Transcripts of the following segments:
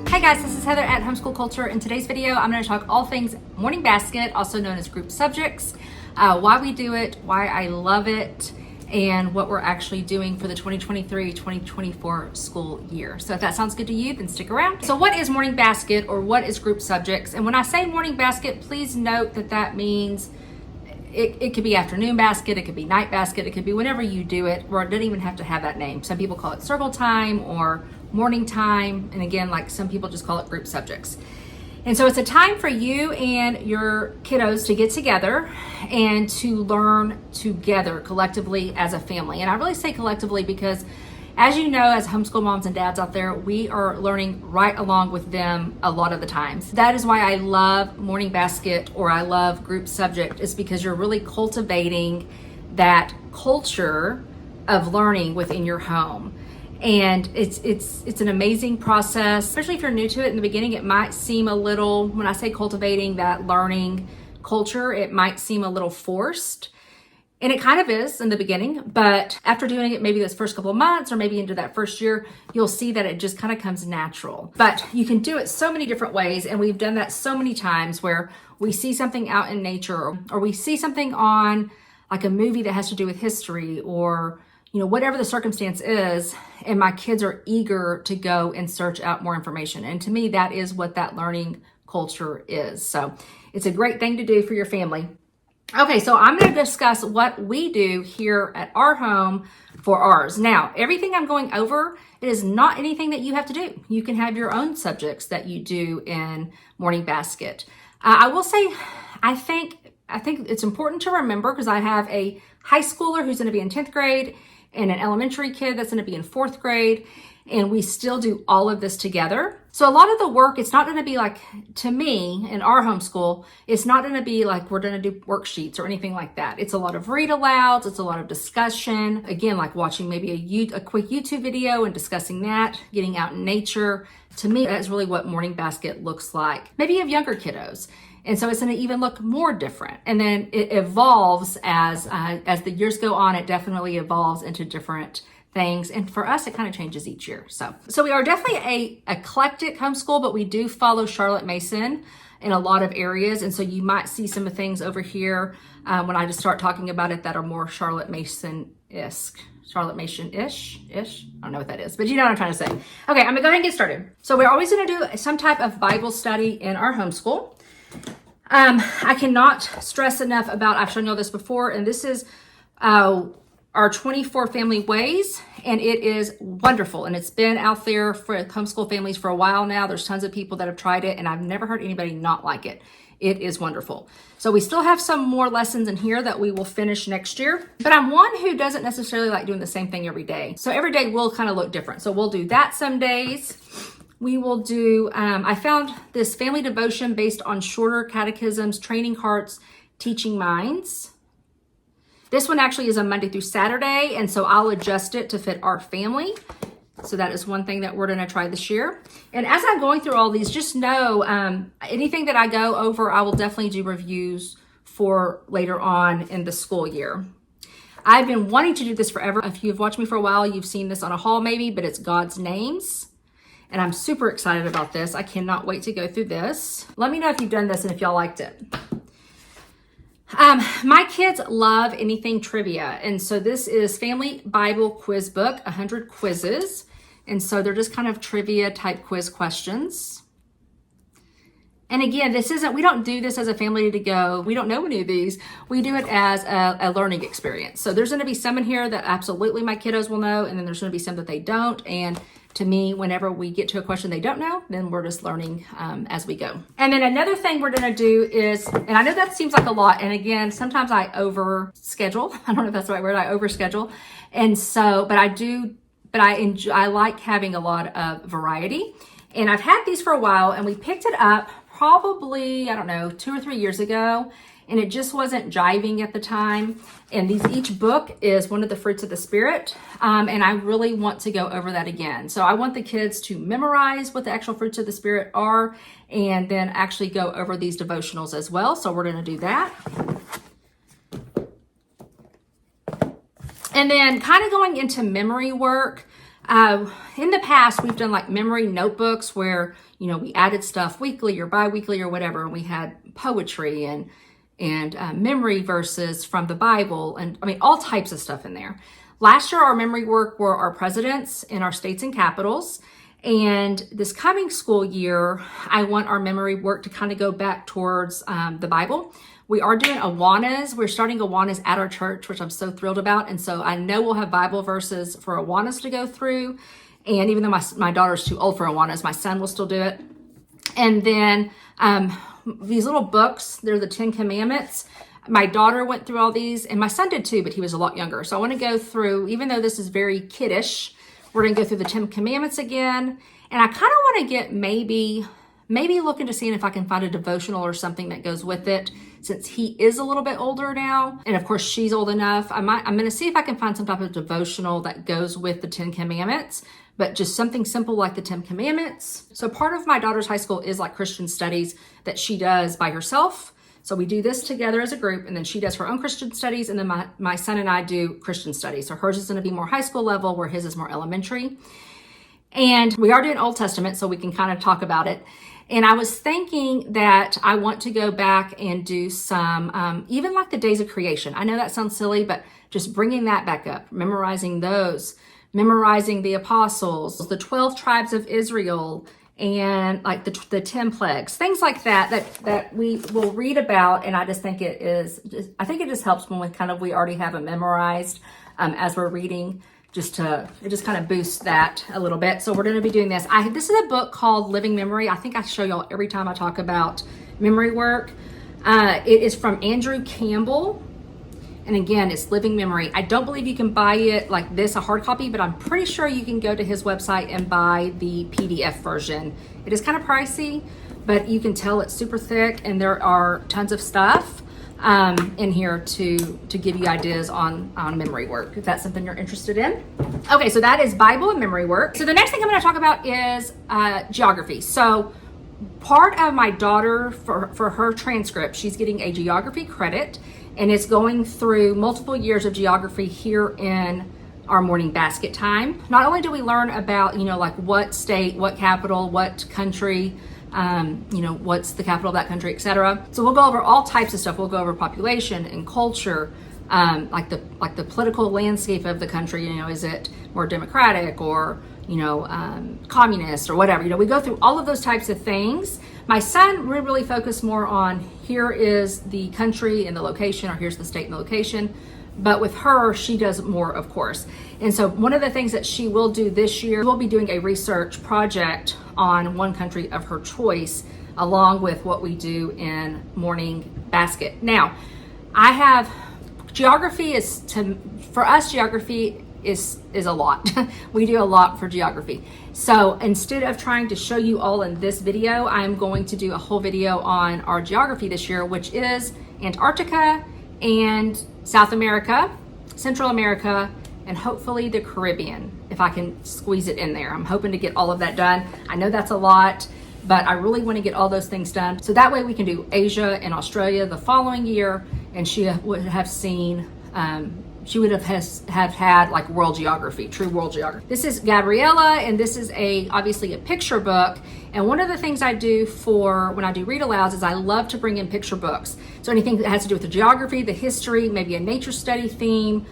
Hi guys, this is Heather at Homeschool Culture. In today's video, I'm going to talk all things morning basket, also known as group subjects, why we do it, why I love it, and what we're actually doing for the 2023-2024 school year. So if that sounds good to you, then stick around. So what is morning basket, or what is group subjects? And when I say morning basket, please note that that means it could be afternoon basket, it could be night basket, it could be whenever you do it, or it doesn't even have to have that name. Some people call it circle time or morning time, and again, like some people just call it group subjects. And so it's a time for you and your kiddos to get together and to learn together collectively as a family. And I really say collectively because, as you know, as homeschool moms and dads out there, we are learning right along with them a lot of the times. That is why I love morning basket, or I love group subject, is because you're really cultivating that culture of learning within your home. And it's an amazing process, especially if you're new to it. In the beginning, it might seem a little, when I say cultivating that learning culture, it might seem a little forced. And it kind of is in the beginning, but after doing it maybe those first couple of months or maybe into that first year, you'll see that it just kind of comes natural. But you can do it so many different ways, and we've done that so many times where we see something out in nature, or we see something on like a movie that has to do with history, or whatever the circumstance is, and my kids are eager to go and search out more information. And to me, that is what that learning culture is. So it's a great thing to do for your family. Okay, so I'm going to discuss what we do here at our home for ours. Now, everything I'm going over, it is not anything that you have to do. You can have your own subjects that you do in morning basket. I will say, I think it's important to remember, because I have a high schooler who's going to be in 10th grade and an elementary kid that's going to be in 4th grade, and we still do all of this together. So a lot of the work, it's not going to be like, to me, in our homeschool, it's not going to be like we're going to do worksheets or anything like that. It's a lot of read alouds, it's a lot of discussion. Again, like watching maybe a quick YouTube video and discussing that, getting out in nature. To me, that's really what morning basket looks like. Maybe you have younger kiddos, and so it's going to even look more different. And then it evolves as the years go on. It definitely evolves into different things. And for us, it kind of changes each year. So we are definitely a eclectic homeschool, but we do follow Charlotte Mason in a lot of areas. And so you might see some of the things over here when I just start talking about it that are more Charlotte Mason-ish. Charlotte Mason-ish? I don't know what that is, but you know what I'm trying to say. Okay, I'm gonna go ahead and get started. So we're always gonna do some type of Bible study in our homeschool. I cannot stress enough about, I've shown you all this before, and this is our 24 family ways, and it is wonderful. And it's been out there for homeschool families for a while now. There's tons of people that have tried it, and I've never heard anybody not like it. It is wonderful. So we still have some more lessons in here that we will finish next year, but I'm one who doesn't necessarily like doing the same thing every day. So every day will kind of look different. So we'll do that some days. We will do, I found this family devotion based on shorter catechisms, training hearts, teaching minds. This one actually is a Monday through Saturday, and so I'll adjust it to fit our family. So that is one thing that we're going to try this year. And as I'm going through all these, just know anything that I go over, I will definitely do reviews for later on in the school year. I've been wanting to do this forever. If you've watched me for a while, you've seen this on a haul maybe, but it's God's names. And I'm super excited about this. I cannot wait to go through this. Let me know if you've done this and if y'all liked it. My kids love anything trivia. And so this is Family Bible Quiz Book, 100 quizzes. And so they're just kind of trivia type quiz questions. And again, we don't do this as a family to go, we don't know any of these. We do it as a learning experience. So there's going to be some in here that absolutely my kiddos will know, and then there's going to be some that they don't. And to me, whenever we get to a question they don't know, then we're just learning as we go. And then another thing we're going to do is, and I know that seems like a lot, and again, sometimes I overschedule. I don't know if that's the right word. I overschedule. And so, but I like having a lot of variety. And I've had these for a while, and we picked it up probably, 2 or 3 years ago, and it just wasn't jiving at the time. And each book is one of the fruits of the Spirit, and I really want to go over that again. So I want the kids to memorize what the actual fruits of the Spirit are, and then actually go over these devotionals as well. So we're going to do that. And then kind of going into memory work, In the past, we've done like memory notebooks where, we added stuff weekly or bi-weekly or whatever. And we had poetry and memory verses from the Bible. And I mean, all types of stuff in there. Last year, our memory work were our presidents in our states and capitals. And this coming school year, I want our memory work to kind of go back towards the Bible. We are doing Awanas. We're starting Awanas at our church, which I'm so thrilled about. And so I know we'll have Bible verses for Awanas to go through. And even though my daughter's too old for Awanas, my son will still do it. And then these little books, they're the 10 Commandments. My daughter went through all these, and my son did too, but he was a lot younger. So I want to go through, even though this is very kiddish, we're going to go through the 10 Commandments again. And I kind of want to get maybe looking to see if I can find a devotional or something that goes with it, since he is a little bit older now. And of course, she's old enough. I'm going to see if I can find some type of devotional that goes with the 10 Commandments, but just something simple like the 10 Commandments. So part of my daughter's high school is like Christian studies that she does by herself. So we do this together as a group, and then she does her own Christian studies, and then my son and I do Christian studies. So hers is going to be more high school level, where his is more elementary. And we are doing Old Testament, so we can kind of talk about it. And I was thinking that I want to go back and do some, even like the days of creation. I know that sounds silly, but just bringing that back up, memorizing those, memorizing the apostles, the 12 tribes of Israel, and like the 10 plagues, things like that we will read about. And I just think it just helps when we already have it memorized as we're reading. It just kind of boosts that a little bit. So we're going to be doing this. This is a book called Living Memory. I think I show y'all every time I talk about memory work. It is from Andrew Campbell. And again, it's Living Memory. I don't believe you can buy it like this, a hard copy, but I'm pretty sure you can go to his website and buy the PDF version. It is kind of pricey, but you can tell it's super thick, and there are tons of stuff in here to give you ideas on memory work, if that's something you're interested in. Okay, so that is Bible and memory work. So the next thing I'm going to talk about is geography. So part of my daughter, for her transcript, she's getting a geography credit, and it's going through multiple years of geography here in our morning basket time. Not only do we learn about, like what state, what capital, what country, what's the capital of that country, etc. So we'll go over all types of stuff. We'll go over population and culture, like the political landscape of the country. Is it more democratic or communist or whatever? We go through all of those types of things. My son would really focus more on here is the country and the location, or here's the state and the location. But with her, she does more, of course. And so one of the things that she will do this year, we'll be doing a research project on one country of her choice, along with what we do in morning basket. Now, geography is a lot. We do a lot for geography. So instead of trying to show you all in this video, I'm going to do a whole video on our geography this year, which is Antarctica and South America, Central America, and hopefully the Caribbean, if I can squeeze it in there. I'm hoping to get all of that done. I know that's a lot, but I really want to get all those things done. So that way we can do Asia and Australia the following year, and she would have seen, she would have had like world geography, true world geography. This is Gabriella, and this is obviously a picture book. And one of the things I do when I do read alouds is I love to bring in picture books. So anything that has to do with the geography, the history, maybe a nature study theme,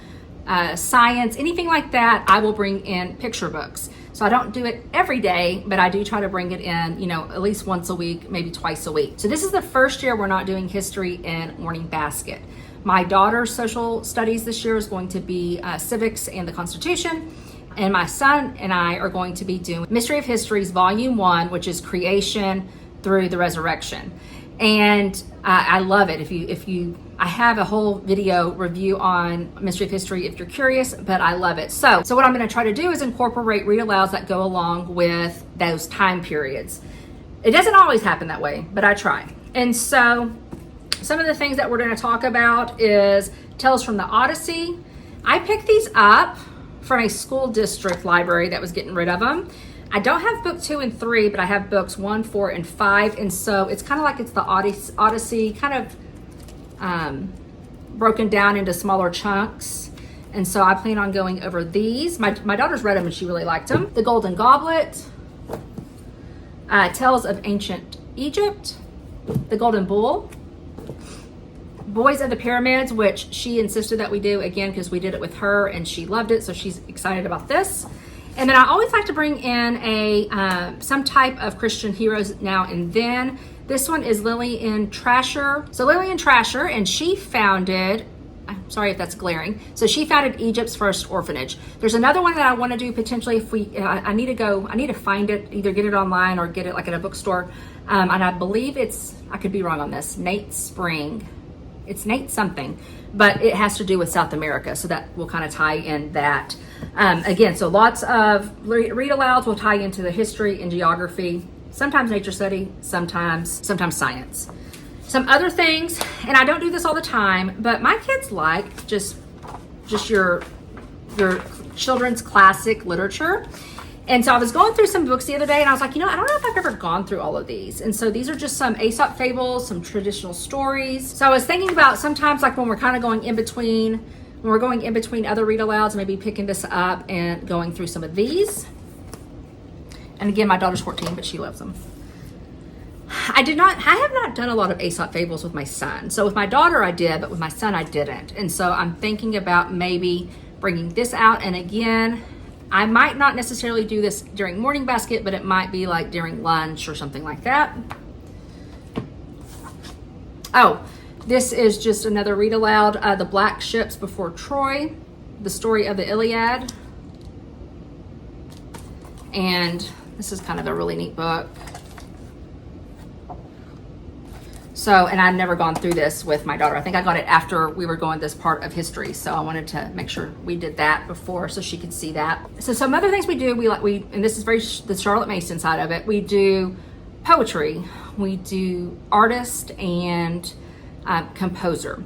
science, anything like that, I will bring in picture books. So I don't do it every day, but I do try to bring it in, at least once a week, maybe twice a week. So this is the first year we're not doing history in morning basket. My daughter's social studies this year is going to be civics and the Constitution. And my son and I are going to be doing Mystery of Histories Volume 1, which is creation through the resurrection. And I love it. I have a whole video review on Mystery of History if you're curious, but I love it. So what I'm going to try to do is incorporate read alouds that go along with those time periods. It doesn't always happen that way, but I try. And so some of the things that we're going to talk about is Tales from the Odyssey. I picked these up from a school district library that was getting rid of them. I don't have book 2 and 3, but I have books 1, 4, and 5. And so it's kind of like it's the Odyssey kind of broken down into smaller chunks. And so I plan on going over these. My daughter's read them and she really liked them. The Golden Goblet, Tales of Ancient Egypt, The Golden Bull, Boys of the Pyramids, which she insisted that we do again because we did it with her and she loved it, so she's excited about this. And then I always like to bring in a some type of Christian heroes now and then. This one is Lillian Trasher. So Lillian Trasher, and she founded, I'm sorry if that's glaring, so she founded Egypt's first orphanage. There's another one that I want to do potentially if we, I need to find it, either get it online or get it like at a bookstore. And I believe it's, I could be wrong on this, Nate Spring. It's Nate something, but it has to do with South America, so that will kind of tie in that. Again, so lots of read alouds will tie into the history and geography, sometimes nature study, sometimes science. Some other things, and I don't do this all the time, but my kids like just your children's classic literature. And so I was going through some books the other day and I was like, I don't know if I've ever gone through all of these. And so these are just some Aesop fables, some traditional stories. So I was thinking about sometimes like when we're kind of going in between, when we're going in between other read alouds, maybe picking this up and going through some of these. And again, my daughter's 14, but she loves them. I have not done a lot of Aesop fables with my son. So with my daughter I did, but with my son I didn't. And so I'm thinking about maybe bringing this out. And again, I might not necessarily do this during morning basket, but it might be like during lunch or something like that. Oh, this is just another read aloud. The Black Ships Before Troy, the story of the Iliad. And this is kind of a really neat book. So, and I've never gone through this with my daughter. I think I got it after we were going this part of history. So I wanted to make sure we did that before so she could see that. So some other things we do, and this is very the Charlotte Mason side of it. We do poetry, we do artist and composer.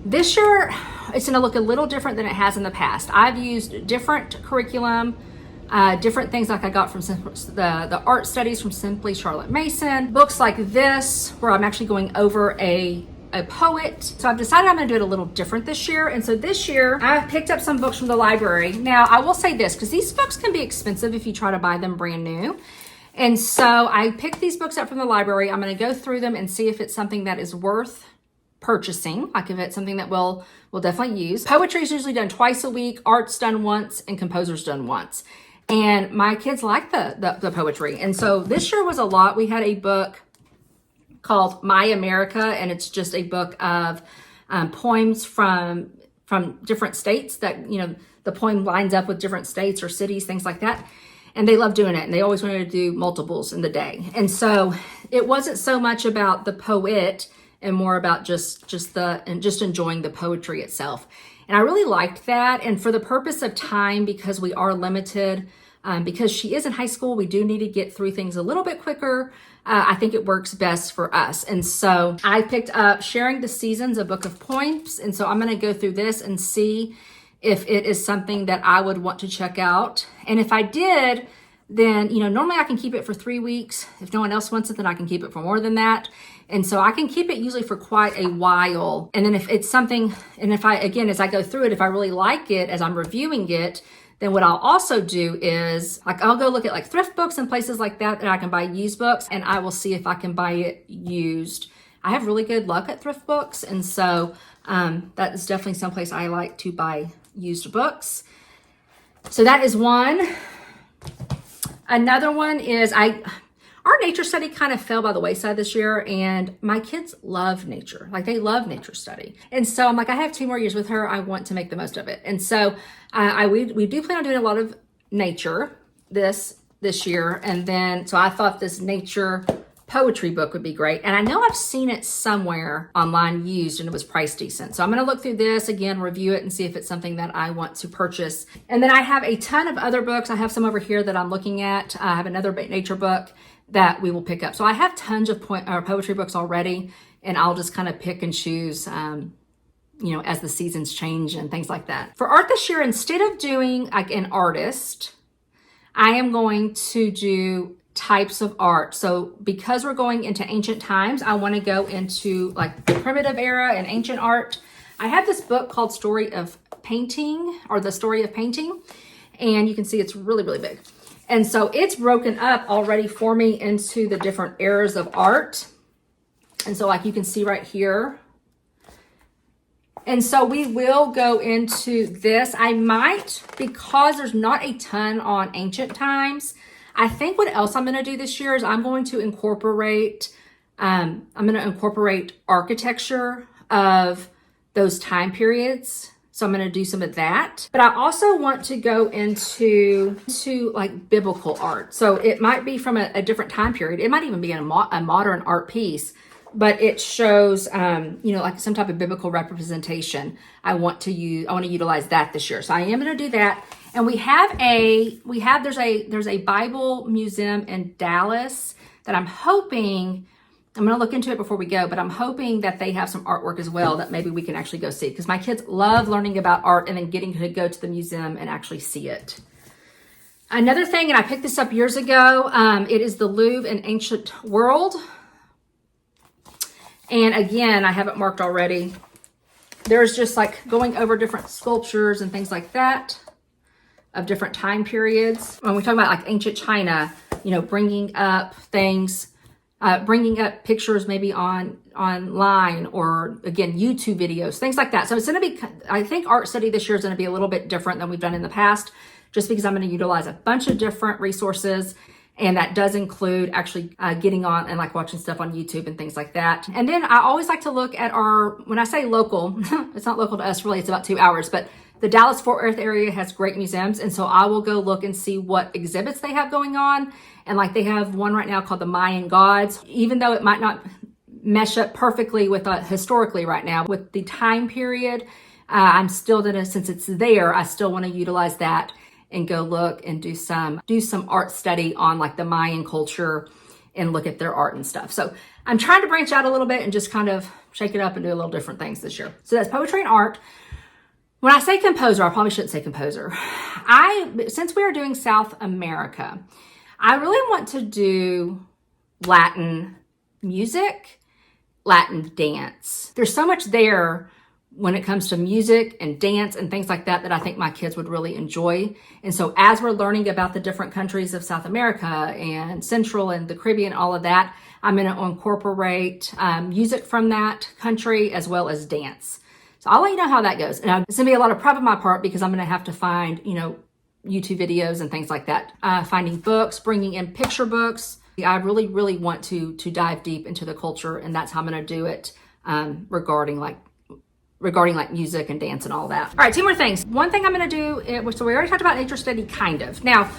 This year, it's gonna look a little different than it has in the past. I've used different curriculum, different things like I got from the art studies from Simply Charlotte Mason, books like this, where I'm actually going over a poet. So I've decided I'm gonna do it a little different this year. And so this year I've picked up some books from the library. Now I will say this, because these books can be expensive if you try to buy them brand new. And so I picked these books up from the library. I'm gonna go through them and see if it's something that is worth purchasing, like if it's something that we'll definitely use. Poetry is usually done twice a week, art's done once, and composer's done once. And my kids like the poetry. And so this year was a lot. We had a book called My America, and it's just a book of poems from different states that, the poem lines up with different states or cities, things like that. And they love doing it. And they always wanted to do multiples in the day. And so it wasn't so much about the poet and more about just enjoying the poetry itself. And I really liked that. And for the purpose of time, because we are limited, because she is in high school, we do need to get through things a little bit quicker. I think it works best for us. And so I picked up Sharing the Seasons, a book of poems. And so I'm going to go through this and see if it is something that I would want to check out. And if I did, then, normally I can keep it for 3 weeks. If no one else wants it, then I can keep it for more than that. And so I can keep it usually for quite a while. And then if it's something, and if I, again, as I go through it, if I really like it, as I'm reviewing it, then what I'll also do is I'll go look at like thrift books and places like that I can buy used books, and I will see if I can buy it used. I have really good luck at thrift books. And so that is definitely someplace I like to buy used books. So that is one. Another one is our nature study kind of fell by the wayside this year, and my kids love nature. Like, they love nature study. And so I'm like, I have 2 more years with her. I want to make the most of it. And so we do plan on doing a lot of nature this year. And then, so I thought this nature poetry book would be great. And I know I've seen it somewhere online used, and it was price decent. So I'm going to look through this again, review it, and see if it's something that I want to purchase. And then I have a ton of other books. I have some over here that I'm looking at. I have another nature book that we will pick up. So I have tons of poetry books already, and I'll just kind of pick and choose, as the seasons change and things like that. For art this year, instead of doing like an artist, I am going to do types of art. So because we're going into ancient times, I want to go into like the primitive era and ancient art. I have this book called Story of painting, or the story of painting. And you can see it's really, really big. And so it's broken up already for me into the different eras of art. And so like you can see right here. And so we will go into this. I might, because there's not a ton on ancient times, I think what else I'm going to do this year is I'm going to incorporate architecture of those time periods. So I'm going to do some of that. But I also want to go into like biblical art. So it might be from a different time period. It might even be a modern art piece, but it shows, like some type of biblical representation. I want to utilize that this year. So I am going to do that. And there's a Bible museum in Dallas that I'm hoping, I'm going to look into it before we go, but I'm hoping that they have some artwork as well that maybe we can actually go see, because my kids love learning about art and then getting to go to the museum and actually see it. Another thing, and I picked this up years ago, it is the Louvre in Ancient World. And again, I have it marked already. There's just like going over different sculptures and things like that of different time periods. When we talk about like ancient China, bringing up things, bringing up pictures maybe online, or again, YouTube videos, things like that. So it's going to be, I think art study this year is going to be a little bit different than we've done in the past, just because I'm going to utilize a bunch of different resources. And that does include actually getting on and like watching stuff on YouTube and things like that. And then I always like to look at when I say local, it's not local to us really, it's about 2 hours, but the Dallas-Fort Worth area has great museums. And so I will go look and see what exhibits they have going on. And like they have one right now called the Mayan Gods. Even though it might not mesh up perfectly with historically right now with the time period, I'm still gonna, since it's there, I still want to utilize that and go look and do some art study on like the Mayan culture and look at their art and stuff. So I'm trying to branch out a little bit and just kind of shake it up and do a little different things this year. So that's poetry and art. When I say composer, I probably shouldn't say composer. Since we are doing South America, I really want to do Latin music, Latin dance. There's so much there when it comes to music and dance and things like that I think my kids would really enjoy. And so as we're learning about the different countries of South America and Central and the Caribbean, all of that, I'm going to incorporate music from that country as well as dance. So I'll let you know how that goes. And it's going to be a lot of prep on my part because I'm going to have to find, YouTube videos and things like that. Finding books, bringing in picture books. I really, really want to dive deep into the culture, and that's how I'm going to do it regarding music and dance and all that. All right, 2 more things. One thing I'm going to do, so we already talked about nature study, kind of. Now,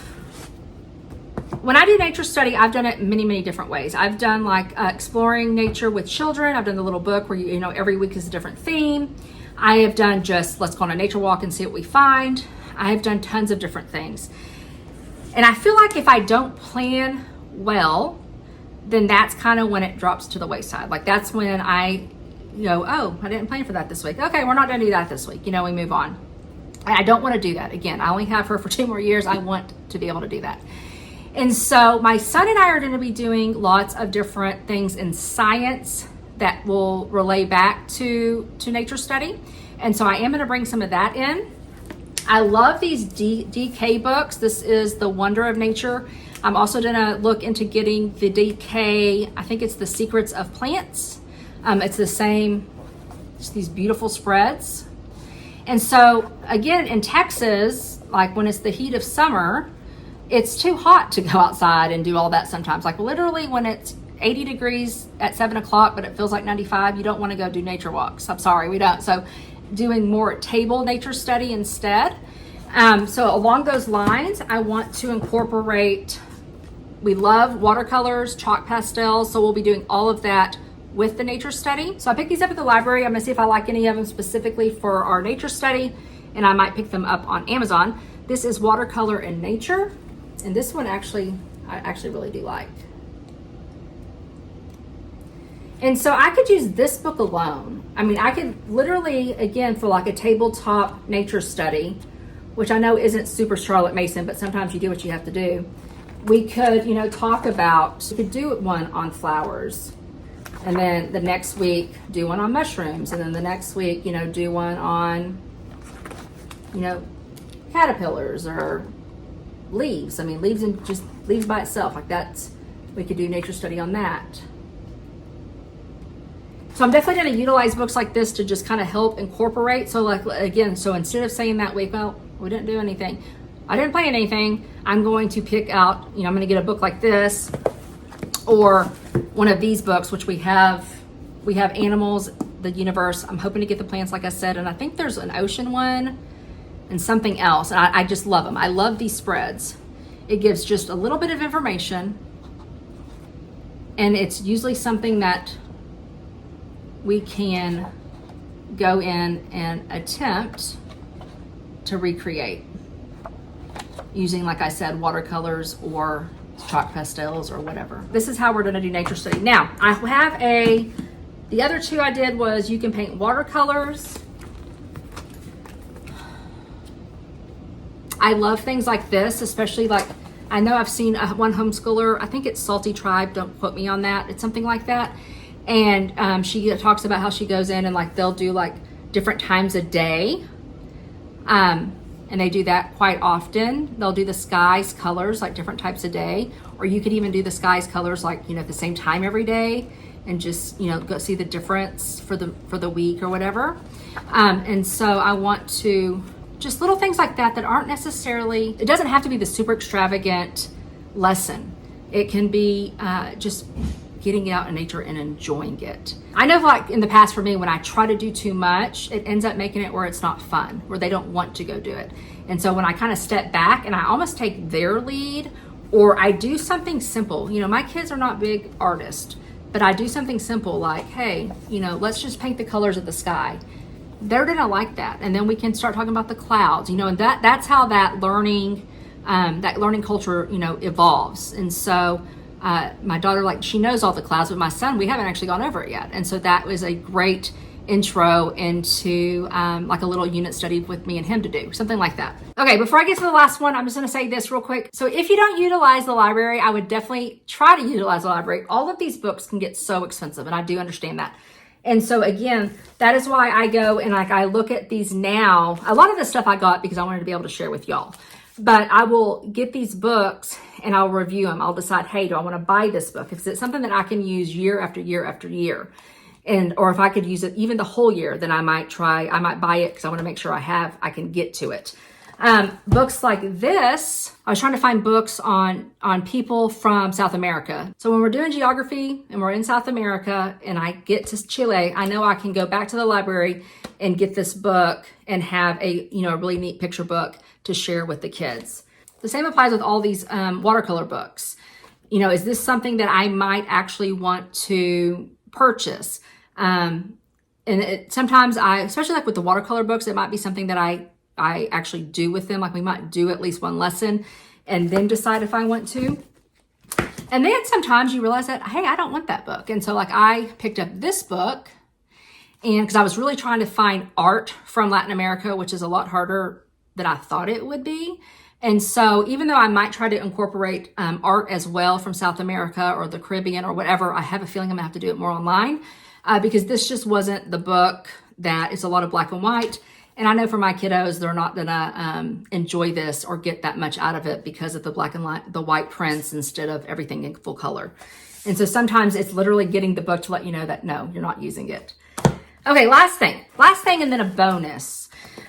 when I do nature study, I've done it many, many different ways. I've done like exploring nature with children. I've done the little book where every week is a different theme. I have done just, let's go on a nature walk and see what we find. I have done tons of different things. And I feel like if I don't plan well, then that's kind of when it drops to the wayside. Like that's when I oh, I didn't plan for that this week. Okay, we're not going to do that this week. We move on. I don't want to do that. Again, I only have her for 2 more years. I want to be able to do that. And so my son and I are going to be doing lots of different things in science that will relay back to nature study. And so I am going to bring some of that in. I love these DK books. This is The Wonder of Nature. I'm also going to look into getting the DK, I think it's The Secrets of Plants. It's the same, just these beautiful spreads. And so again, in Texas, like when it's the heat of summer, it's too hot to go outside and do all that sometimes. Like literally when it's 80 degrees at 7 o'clock, but it feels like 95, you don't want to go do nature walks. I'm sorry, we don't. So doing more table nature study instead. So along those lines, I want to incorporate, we love watercolors, chalk pastels. So we'll be doing all of that with the nature study. So I picked these up at the library. I'm gonna see if I like any of them specifically for our nature study, and I might pick them up on Amazon. This is Watercolor in Nature. And this one I actually really do like. And so I could use this book alone. I mean, I could literally, again, for like a tabletop nature study, which I know isn't super Charlotte Mason, but sometimes you do what you have to do. We could, we could do one on flowers. And then the next week, do one on mushrooms. And then the next week, do one on you know, caterpillars or leaves. I mean, leaves and just leaves by itself, like that's, we could do nature study on that. So I'm definitely going to utilize books like this to just kind of help incorporate. So like, again, so instead of saying that week, well, we didn't do anything, I didn't plan anything, I'm going to pick out, you know, I'm going to get a book like this or one of these books, which we have animals, the universe. I'm hoping to get the plants, like I said, and I think there's an ocean one and something else. And I just love them. I love these spreads. It gives just a little bit of information, and it's usually something that we can go in and attempt to recreate using, like I said, watercolors or chalk pastels or whatever. This is how we're going to do nature study. Now, I have the other two I did was you can paint watercolors. I love things like this, especially like, I know I've seen one homeschooler, I think it's Salty Tribe, don't quote me on that, it's something like that. And she talks about how she goes in and like they'll do like different times a day. And they do that quite often. They'll do the skies colors like different types a day, or you could even do the skies colors like, you know, at the same time every day and just, you know, go see the difference for the week or whatever. And so I want to just little things like that aren't necessarily, it doesn't have to be the super extravagant lesson. It can be just getting out in nature and enjoying it. I know like in the past for me, when I try to do too much, it ends up making it where it's not fun, where they don't want to go do it. And so when I kind of step back and I almost take their lead, or I do something simple, you know, my kids are not big artists, but I do something simple like, hey, you know, let's just paint the colors of the sky. They're gonna like that. And then we can start talking about the clouds, you know, and that's how that learning culture, you know, evolves. And so my daughter, like, she knows all the clouds, but my son, we haven't actually gone over it yet. And so that was a great intro into like a little unit study with me and him to do, something like that. Okay, before I get to the last one, I'm just gonna say this real quick. So if you don't utilize the library, I would definitely try to utilize the library. All of these books can get so expensive, and I do understand that. And so again, that is why I go and like I look at these now. A lot of this stuff I got because I wanted to be able to share with y'all. But I will get these books and I'll review them. I'll decide, hey, do I want to buy this book? If it's something that I can use year after year after year, or if I could use it even the whole year, then I might buy it because I want to make sure I can get to it. Books like this, I was trying to find books on people from South America. So when we're doing geography and we're in South America and I get to Chile, I know I can go back to the library and get this book and have a, you know, a really neat picture book to share with the kids. The same applies with all these watercolor books. You know, is this something that I might actually want to purchase? Sometimes especially like with the watercolor books, it might be something that I actually do with them. Like we might do at least one lesson and then decide if I want to. And then sometimes you realize that, hey, I don't want that book. And so like I picked up this book, and because I was really trying to find art from Latin America, which is a lot harder than I thought it would be. And so even though I might try to incorporate art as well from South America or the Caribbean or whatever, I have a feeling I'm gonna have to do it more online because this just wasn't the book that is a lot of black and white. And I know for my kiddos, they're not gonna enjoy this or get that much out of it because of the black and the white prints instead of everything in full color. And so sometimes it's literally getting the book to let you know that no, you're not using it. Okay, last thing and then a bonus.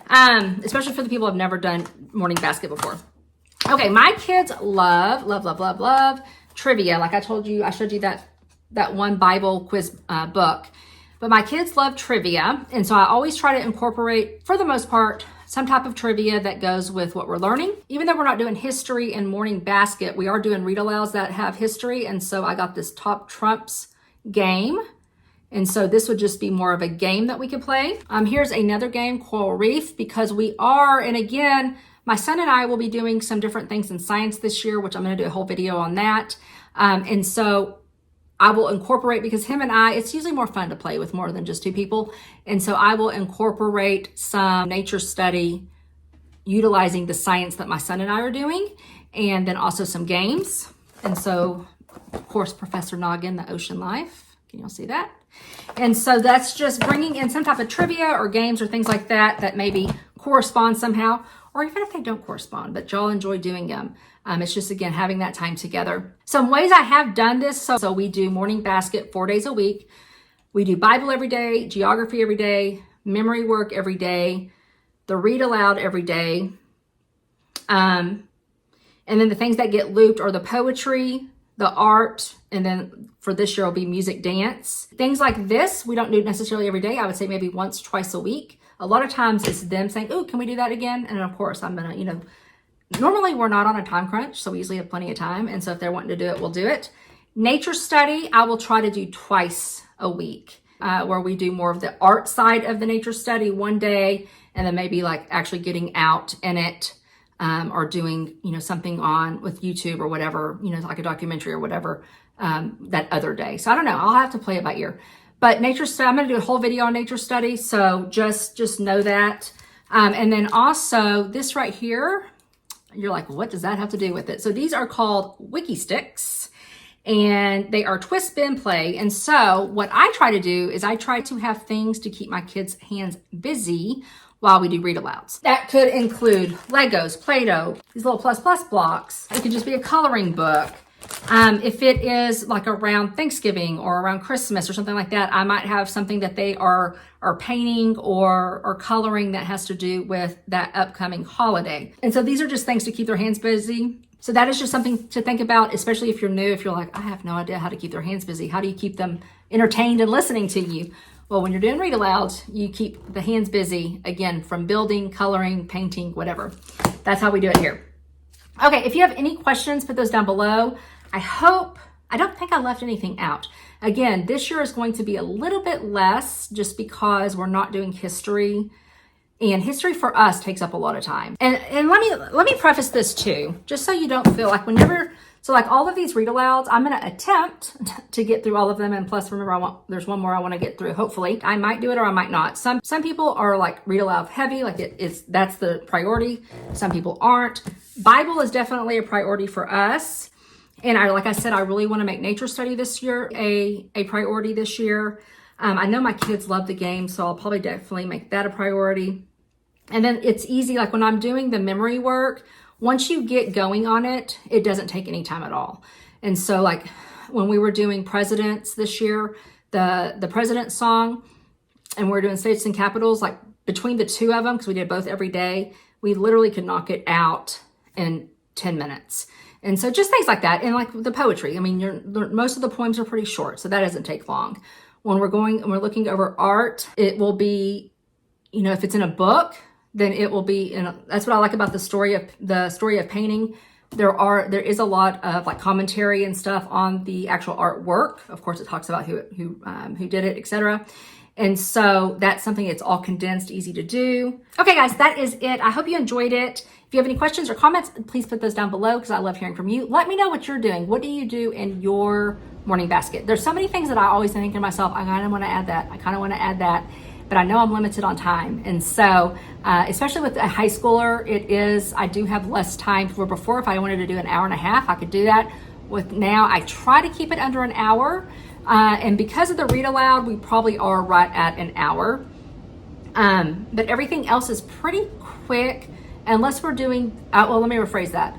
Especially for the people who have never done morning basket before. Okay, my kids love trivia. Like I told you, I showed you that one Bible quiz book. But my kids love trivia, and so I always try to incorporate, for the most part, some type of trivia that goes with what we're learning. Even though we're not doing history and morning basket, we are doing read alouds that have history, and so I got this Top Trumps game. And so this would just be more of a game that we could play. Here's another game, Coral Reef, because we are, and again, my son and I will be doing some different things in science this year, which I'm gonna do a whole video on that. And so I will incorporate, because him and I, it's usually more fun to play with more than just two people. And so I will incorporate some nature study utilizing the science that my son and I are doing, and then also some games. And so, of course, Professor Noggin, the ocean life. Can y'all see that? And so that's just bringing in some type of trivia or games or things like that that maybe correspond somehow, or even if they don't correspond, but y'all enjoy doing them. It's just, again, having that time together. Some ways I have done this. So we do morning basket 4 days a week. We do Bible every day, geography every day, memory work every day, the read aloud every day. And then the things that get looped are the poetry, the art, and then for this year will be music, dance. Things like this, we don't do necessarily every day. I would say maybe once, twice a week. A lot of times it's them saying, oh, can we do that again? And of course I'm gonna, normally we're not on a time crunch, so we usually have plenty of time. And so if they're wanting to do it, we'll do it. Nature study, I will try to do twice a week, where we do more of the art side of the nature study one day, and then maybe like actually getting out in it, or doing, something on with YouTube or whatever, like a documentary or whatever, that other day. So I don't know, I'll have to play it by ear. But nature study, I'm going to do a whole video on nature study. So just know that. And then also this right here, you're like, what does that have to do with it? So these are called wiki sticks, and they are twist, spin, play. And so what I try to do is I try to have things to keep my kids' hands busy while we do read alouds. That could include Legos, Play-Doh, these little plus blocks. It could just be a coloring book. If it is like around Thanksgiving or around Christmas or something like that, I might have something that they are painting or coloring that has to do with that upcoming holiday. And so these are just things to keep their hands busy. So that is just something to think about, especially if you're new, if you're like, I have no idea how to keep their hands busy. How do you keep them entertained and listening to you? Well, when you're doing read alouds, you keep the hands busy, again, from building, coloring, painting, whatever. That's how we do it here. Okay, if you have any questions, put those down below. I don't think I left anything out. Again, this year is going to be a little bit less just because we're not doing history. And history for us takes up a lot of time. And let me preface this too, just so you don't feel like so like all of these read alouds, I'm going to attempt to get through all of them. And plus, remember, there's one more I want to get through. Hopefully, I might do it or I might not. Some people are like read aloud heavy, like that's the priority. Some people aren't. Bible is definitely a priority for us. And like I said, I really want to make nature study this year a priority this year. I know my kids love the game, so I'll probably definitely make that a priority. And then it's easy, like when I'm doing the memory work, once you get going on it, it doesn't take any time at all. And so like when we were doing presidents this year, the president song, and we're doing states and capitals, like between the two of them, because we did both every day, we literally could knock it out in 10 minutes. And so just things like that. And like the poetry, I mean, most of the poems are pretty short, so that doesn't take long. When we're looking over art, it will be, if it's in a book, then it will be that's what I like about the story of painting. There is a lot of like commentary and stuff on the actual artwork. Of course, it talks about who did it, etc. And so that's something that's all condensed, easy to do. Okay, guys, that is it. I hope you enjoyed it. If you have any questions or comments, please put those down below because I love hearing from you. Let me know what you're doing. What do you do in your morning basket? There's so many things that I always think to myself, I kind of want to add that. But I know I'm limited on time. And so, especially with a high schooler, I do have less time. Where before, if I wanted to do an hour and a half, I could do that. With now, I try to keep it under an hour. And because of the read aloud, we probably are right at an hour. But everything else is pretty quick, unless we're doing, well, let me rephrase that.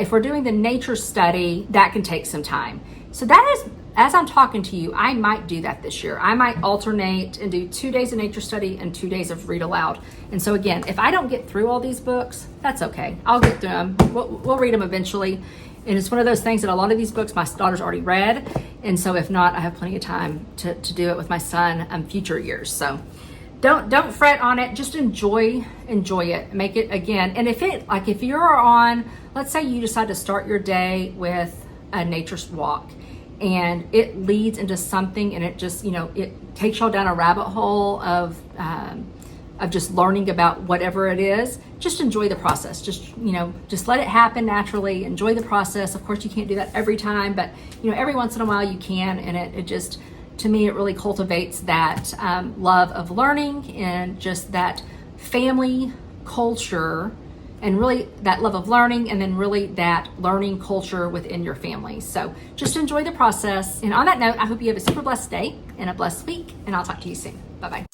If we're doing the nature study, that can take some time. So that is, as I'm talking to you, I might do that this year. I might alternate and do 2 days of nature study and 2 days of read aloud. And so again, if I don't get through all these books, that's okay. I'll get through them. We'll read them eventually. And it's one of those things that a lot of these books my daughter's already read. And so if not, I have plenty of time to do it with my son future years. So don't fret on it. Just enjoy it. Make it again. And if you're on, let's say you decide to start your day with a nature walk, and it leads into something, and it just, it takes y'all down a rabbit hole of just learning about whatever it is. Just enjoy the process. Just let it happen naturally. Enjoy the process. Of course, you can't do that every time, but every once in a while you can, and it just, to me, it really cultivates that love of learning and just that family culture, and really that love of learning, and then really that learning culture within your family. So just enjoy the process. And on that note, I hope you have a super blessed day and a blessed week, and I'll talk to you soon. Bye-bye.